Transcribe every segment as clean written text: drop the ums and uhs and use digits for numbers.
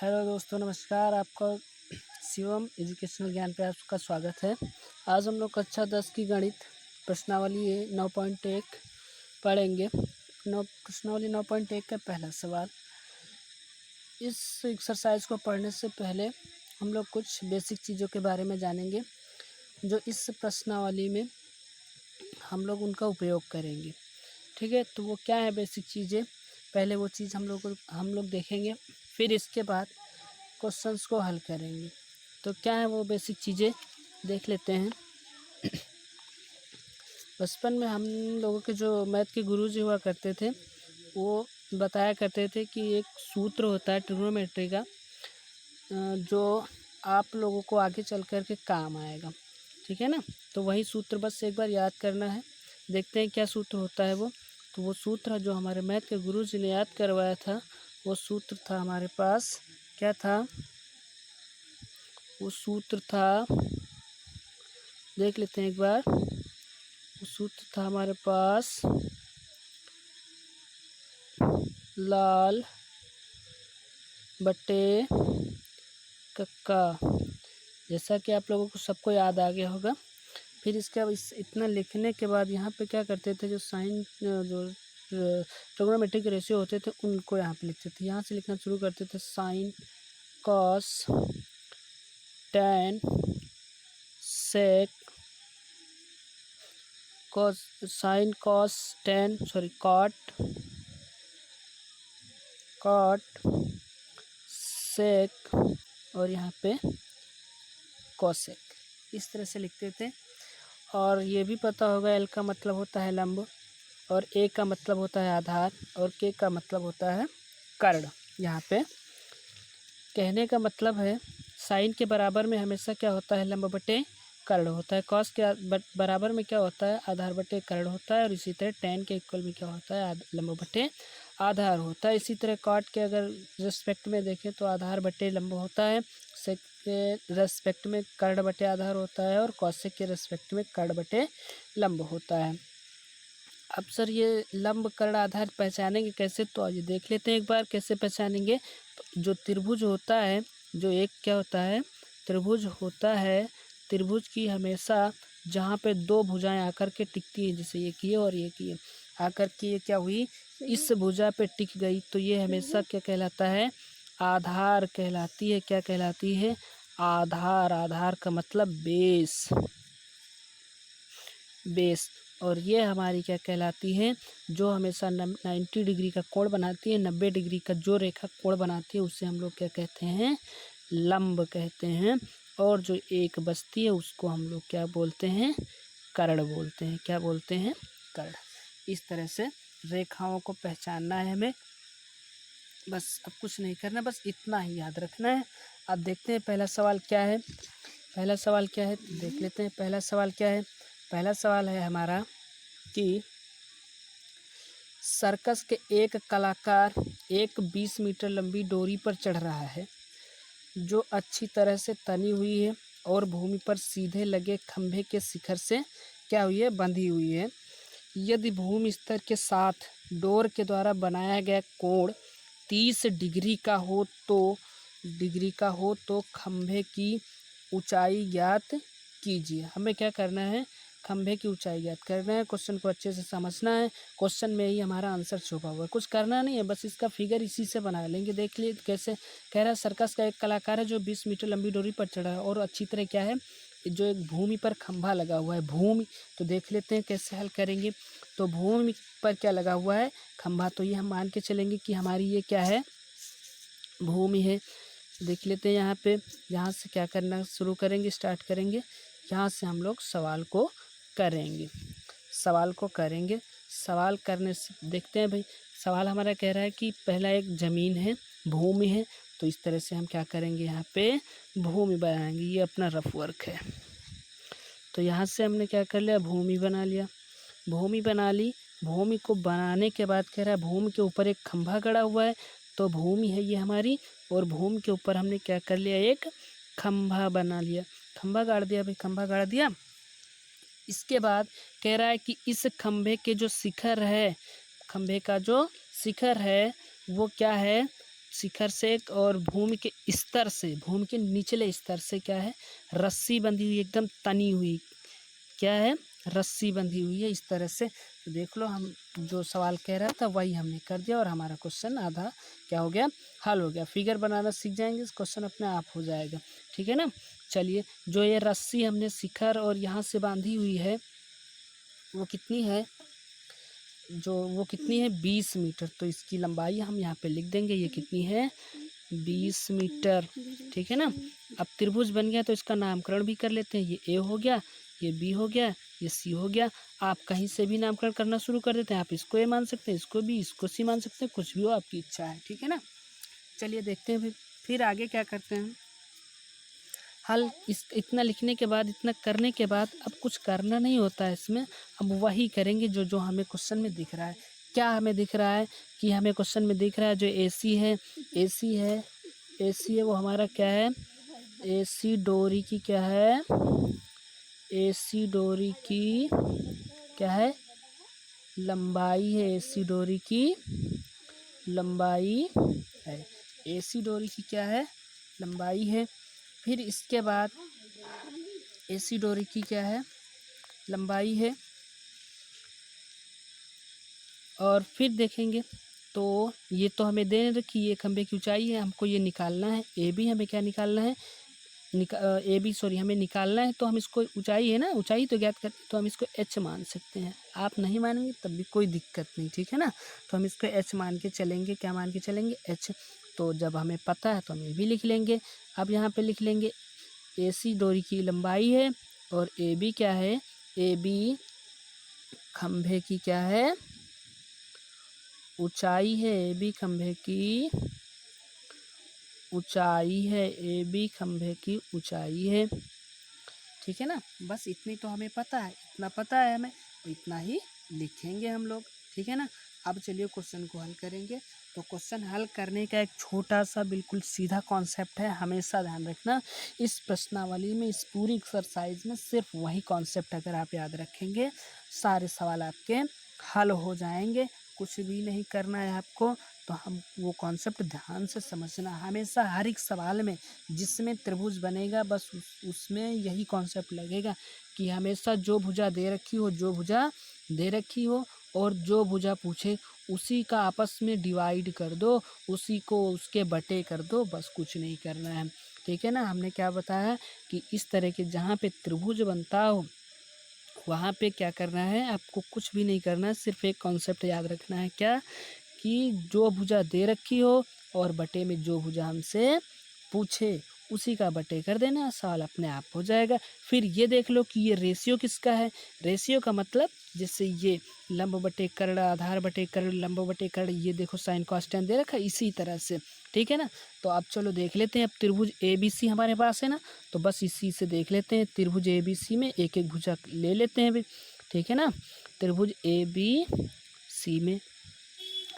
Hello दोस्तों, नमस्कार। आपका शिवम एजुकेशनल ज्ञान पे आपका स्वागत है। आज हम लोग कक्षा 10 की गणित प्रश्नावली 9.1 पढ़ेंगे। प्रश्नावली 9.1 का पहला सवाल। इस एक्सरसाइज को पढ़ने से पहले हम लोग कुछ बेसिक चीज़ों के बारे में जानेंगे जो इस प्रश्नावली में हम लोग उनका उपयोग करेंगे। ठीक है, तो वो क्या है बेसिक चीज़ें, पहले वो चीज़ हम लोग देखेंगे, फिर इसके बाद क्वेश्चंस को हल करेंगे। तो क्या है वो बेसिक चीज़ें, देख लेते हैं। बचपन में हम लोगों के जो मैथ के गुरुजी हुआ करते थे वो बताया करते थे कि एक सूत्र होता है ट्रिग्नोमेट्री का जो आप लोगों को आगे चल कर के काम आएगा। ठीक है ना, तो वही सूत्र बस एक बार याद करना है। देखते हैं क्या सूत्र होता है वो। तो वो सूत्र जो हमारे मैथ के गुरुजी ने याद करवाया था वो सूत्र था हमारे पास, क्या था वो सूत्र था, देख लेते हैं एक बार। वो सूत्र था हमारे पास लाल बटे कक्का, जैसा कि आप लोगों को सबको याद आ गया होगा। फिर इसके अब इतना लिखने के बाद यहाँ पे क्या करते थे, जो साइन जो ट्रिग्नोमेट्रिक रेशियो होते थे उनको यहाँ पे लिखते थे। यहाँ से लिखना शुरू करते थे sine cos tan sec cos, sine cos tan cot sec और यहाँ पे कोसेक, इस तरह से लिखते थे। और ये भी पता होगा एल का मतलब होता है लंब, और ए का मतलब होता है आधार, और के का मतलब होता है कर्ण। यहाँ पे कहने का मतलब है साइन के बराबर में हमेशा क्या होता है, लंब बटे कर्ण होता है। कॉस के बराबर में क्या होता है, आधार बटे कर्ण होता है। और इसी तरह टैन के इक्वल में क्या होता है, लंब बटे आधार होता है। इसी तरह कॉट के अगर रेस्पेक्ट में देखें तो आधार बटे लंब होता है, सेक के रेस्पेक्ट में कर्ण बटे आधार होता है, और कॉसेक के रेस्पेक्ट में कर्ण बटे लंब होता है। अब सर ये लंब कर्ण आधार पहचानेंगे कैसे, तो आइए देख लेते हैं एक बार कैसे पहचानेंगे। तो जो त्रिभुज होता है, जो एक क्या होता है, त्रिभुज होता है, त्रिभुज की हमेशा जहाँ पे दो भुजाएं आकर के टिकती हैं, जैसे एक ये और एक ये आकर के ये क्या हुई, इस भुजा पे टिक गई, तो ये हमेशा क्या कहलाता है, आधार कहलाती है। क्या कहलाती है, आधार। आधार का मतलब बेस, बेस। और ये हमारी क्या कहलाती है, जो हमेशा 90 डिग्री का कोण बनाती है, 90 डिग्री का जो रेखा कोण बनाती है उसे हम लोग क्या कहते हैं, लंब कहते हैं। और जो एक बचती है उसको हम लोग क्या बोलते हैं, कर्ण बोलते हैं। क्या बोलते हैं, कर्ण। इस तरह से रेखाओं को पहचानना है हमें, बस अब कुछ नहीं करना, बस इतना ही याद रखना है। अब देखते हैं पहला सवाल क्या है। पहला सवाल क्या है देख लेते हैं। पहला सवाल क्या है, पहला सवाल है हमारा कि सर्कस के एक कलाकार एक 20 मीटर लंबी डोरी पर चढ़ रहा है जो अच्छी तरह से तनी हुई है और भूमि पर सीधे लगे खंभे के शिखर से क्या हुई है, बंधी हुई है। यदि भूमि स्तर के साथ डोर के द्वारा बनाया गया कोण 30 डिग्री का हो तो खंभे की ऊंचाई ज्ञात कीजिए। हमें क्या करना है, खंभे की ऊंचाई ज्ञात करना है। क्वेश्चन को अच्छे से समझना है, क्वेश्चन में ही हमारा आंसर छुपा हुआ है, कुछ करना नहीं है, बस इसका फिगर इसी से बना लेंगे। देख लिए कैसे कह रहा है, सर्कस का एक कलाकार है जो 20 मीटर लंबी डोरी पर चढ़ा है और अच्छी तरह क्या है, जो एक भूमि पर खंभा लगा हुआ है, भूमि। तो देख लेते हैं कैसे हल करेंगे। तो भूमि पर क्या लगा हुआ है, खंभा, तो ये हम मान के चलेंगे कि हमारी ये क्या है, भूमि है। देख लेते हैं यहाँ पे, यहाँ से क्या करना शुरू करेंगे, स्टार्ट करेंगे। यहाँ से हम लोग सवाल को करेंगे, सवाल करने से देखते हैं भाई। सवाल हमारा कह रहा है कि पहला एक ज़मीन है, भूमि है, तो इस तरह से हम क्या करेंगे, यहाँ पे भूमि बनाएंगे। ये अपना रफ वर्क है। तो यहाँ से हमने क्या कर लिया, भूमि बना लिया, भूमि बना ली। भूमि को बनाने के बाद कह रहा है भूमि के ऊपर एक खंभा गड़ा हुआ है, तो भूमि है ये हमारी, और भूमि के ऊपर हमने क्या कर लिया, एक खंभा बना लिया, खंभा गाड़ दिया भाई, खंभा गाड़ दिया। इसके बाद कह रहा है कि इस खंभे के जो शिखर है, खंभे का जो शिखर है वो क्या है, शिखर से और भूमि के स्तर से, भूमि के निचले स्तर से क्या है, रस्सी बंधी हुई, एकदम तनी हुई, क्या है, रस्सी बंधी हुई है इस तरह से। तो देख लो, हम जो सवाल कह रहा था वही हमने कर दिया और हमारा क्वेश्चन आधा क्या हो गया, हल हो गया। फिगर बनाना सीख जाएंगे, क्वेश्चन अपने आप हो जाएगा, ठीक है ना। चलिए, जो ये रस्सी हमने शिखर और यहाँ से बांधी हुई है वो कितनी है, वो कितनी है, 20 मीटर। तो इसकी लंबाई हम यहाँ पे लिख देंगे, ये कितनी है, 20 मीटर, ठीक है ना। अब त्रिभुज बन गया तो इसका नामकरण भी कर लेते हैं। ये ए हो गया, ये बी हो गया, ये सी हो गया। आप कहीं से भी नामकरण करना शुरू कर देते हैं, आप इसको ए मान सकते हैं, इसको बी, इसको सी मान सकते हैं, कुछ भी हो, आपकी इच्छा है, ठीक है ना। चलिए देखते हैं फिर आगे क्या करते हैं। हल इतना लिखने के बाद, इतना करने के बाद अब कुछ करना नहीं होता है इसमें। अब वही करेंगे जो हमें क्वेश्चन में दिख रहा है। क्या हमें दिख रहा है कि हमें क्वेश्चन में दिख रहा है जो एसी है, एसी है, एसी है वो हमारा क्या है, एसी डोरी की क्या है, एसी डोरी की क्या है, लंबाई है, एसी डोरी की लंबाई है, एसी डोरी की क्या है, लंबाई है। फिर इसके बाद एसी डोरी की क्या है, लंबाई है। और फिर देखेंगे तो ये तो हमें दे रखी, ये खंभे की ऊंचाई है, हमको ये निकालना है। ए बी हमें क्या निकालना है, हमें निकालना है। तो हम इसको, ऊंचाई है ना, ऊंचाई तो ज्ञात करते, तो हम इसको एच मान सकते हैं। आप नहीं मानेंगे तब भी कोई दिक्कत नहीं, ठीक है ना। तो हम इसको एच मान के चलेंगे, क्या मान के चलेंगे, एच। तो जब हमें पता है तो हम ये भी लिख लेंगे। अब यहाँ पे लिख लेंगे एसी डोरी की लंबाई है और ए बी क्या है, ए बी खंभे की क्या है, ऊंचाई है, ए बी खंभे की ऊंचाई है, ए बी खंभे की ऊंचाई है, ठीक है ना। बस इतनी तो हमें पता है, इतना पता है हमें, तो इतना ही लिखेंगे हम लोग, ठीक है ना। अब चलिए क्वेश्चन को हल करेंगे। तो क्वेश्चन हल करने का एक छोटा सा बिल्कुल सीधा कॉन्सेप्ट है, हमेशा ध्यान रखना। इस प्रश्नावली में, इस पूरी एक्सरसाइज में सिर्फ वही कॉन्सेप्ट अगर आप याद रखेंगे, सारे सवाल आपके हल हो जाएंगे। कुछ भी नहीं करना है आपको। तो हम वो कॉन्सेप्ट ध्यान से समझना, हमेशा हर एक सवाल में जिसमें त्रिभुज बनेगा बस उसमें यही कॉन्सेप्ट लगेगा कि हमेशा जो भुजा दे रखी हो, जो भुजा दे रखी हो और जो भुजा पूछे उसी का आपस में डिवाइड कर दो, उसी को उसके बटे कर दो, बस कुछ नहीं करना है, ठीक है ना। हमने क्या बताया कि इस तरह के जहाँ पे त्रिभुज बनता हो वहाँ पे क्या करना है, आपको कुछ भी नहीं करना है, सिर्फ एक कॉन्सेप्ट याद रखना है, क्या, कि जो भुजा दे रखी हो और बटे में जो भुजा हमसे पूछे उसी का बटे कर देना, सवाल अपने आप हो जाएगा। फिर ये देख लो कि ये रेशियो किसका है, रेशियो का मतलब जैसे ये लंब बटे कर्ण, आधार बटे कर्ण, लंब बटे कर्ण, ये देखो साइन कॉस टेन दे रखा है, इसी तरह से, ठीक है ना। तो अब चलो देख लेते हैं। अब त्रिभुज ए बी सी हमारे पास है ना, तो बस इसी से देख लेते हैं। त्रिभुज ए बी सी में एक एक भुजा ले लेते हैं अभी, ठीक है ना। त्रिभुज ए बी सी में,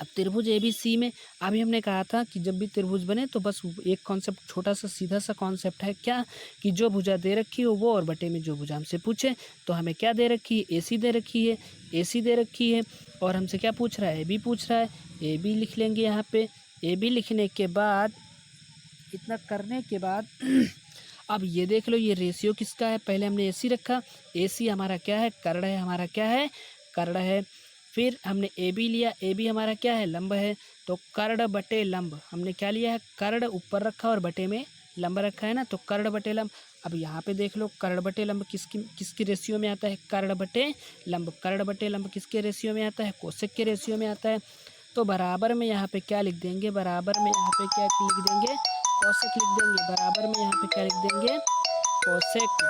अब त्रिभुज ए बी सी में अभी हमने कहा था कि जब भी त्रिभुज बने तो बस एक कॉन्सेप्ट, छोटा सा सीधा सा कॉन्सेप्ट है, क्या, कि जो भुजा दे रखी हो वो और बटे में जो भुजा हमसे पूछे। तो हमें क्या दे रखी है, ए सी दे रखी है, ए सी दे रखी है, और हमसे क्या पूछ रहा है, ए बी पूछ रहा है, ए बी लिख लेंगे यहाँ पे। ए बी लिखने के बाद, इतना करने के बाद अब ये देख लो ये रेशियो किसका है, पहले हमने ए सी रखा, ए सी हमारा क्या है, कर्ण है, हमारा क्या है, कर्ण है। फिर हमने ए बी लिया, ए बी हमारा क्या है, लंब है, तो कर्ण बटे लंब हमने क्या लिया है, कर्ण ऊपर रखा और बटे में लंब रखा है ना, तो कर्ण बटे लंब। अब यहाँ पे देख लो कर्ण बटे लंब किसकी रेशियो में आता है, कर्ण बटे लंब, कर्ण बटे लंब किसके रेशियो में आता है, कोसेक के रेशियो में आता है। तो बराबर में यहाँ पे क्या लिख देंगे, बराबर में यहाँ पे क्या लिख देंगे, कोसेक लिख देंगे, बराबर में यहाँ पे क्या लिख देंगे, कोसेक,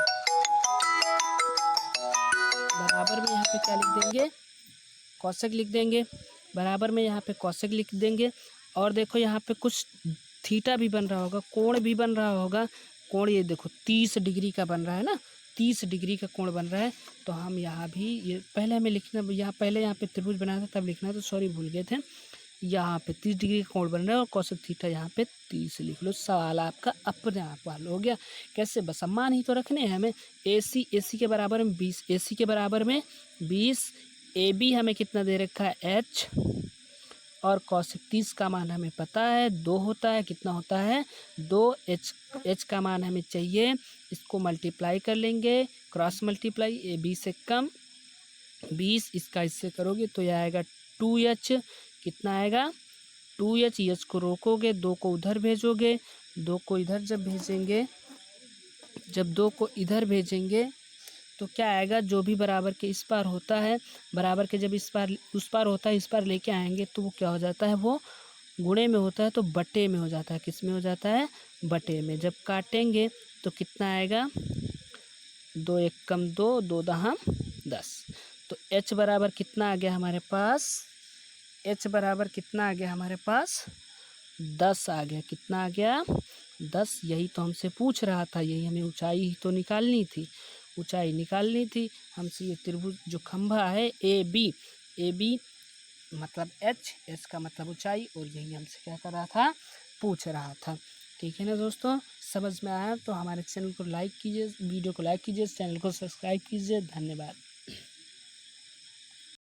बराबर में यहाँ पे क्या लिख देंगे, कोसेक लिख देंगे, बराबर में यहाँ पे कोसेक लिख देंगे। और देखो यहाँ पे कुछ थीटा भी बन रहा होगा, कोण भी बन रहा होगा, कोण ये देखो 30 डिग्री का बन रहा है ना, 30 डिग्री का कोण बन रहा है। तो हम यहाँ भी ये पहले हमें लिखना, यहाँ पहले यहाँ पे त्रिभुज बनाया था तब लिखना, तो सॉरी भूल गए थे। यहाँ पे 30 डिग्री का कोण बन रहा है और कोसेक थीटा यहाँ पे 30 लिख लो, सवाल आपका अपने आप हल हो गया। कैसे, बस सम्मान ही तो रखने हैं हमें। ए सी के बराबर में 20, ए सी के बराबर में 20, ए बी हमें कितना दे रखा है, एच, और कॉसेक 30 का मान हमें पता है 2 होता है, कितना होता है 2। एच का मान हमें चाहिए, इसको मल्टीप्लाई कर लेंगे, क्रॉस मल्टीप्लाई, ये 20 से कम 20, इसका इससे करोगे तो यह आएगा 2h। कितना आएगा 2h। एच को रोकोगे, 2 को उधर भेजोगे, 2 को इधर जब भेजेंगे, जब 2 को इधर भेजेंगे तो क्या आएगा, जो भी बराबर के इस पार होता है, बराबर के जब इस पार उस पार होता है, इस पार लेके आएंगे तो वो क्या हो जाता है, वो गुणे में होता है तो बटे में हो जाता है। किस में हो जाता है, बटे में। जब काटेंगे तो कितना आएगा, 2 एक कम 2, 2 दहम 10। तो h बराबर कितना आ गया हमारे पास, h बराबर कितना आ गया हमारे पास 10 आ गया। कितना आ गया 10। यही तो हमसे पूछ रहा था, यही हमें ऊंचाई ही तो निकालनी थी, ऊंचाई निकालनी थी हमसे। ये त्रिभुज जो खंभा है ए बी मतलब एच का मतलब ऊंचाई, और यही हमसे क्या कर रहा था, पूछ रहा था। ठीक है ना दोस्तों, समझ में आया तो हमारे चैनल को लाइक कीजिए, वीडियो को लाइक कीजिए, चैनल को सब्सक्राइब कीजिए। धन्यवाद।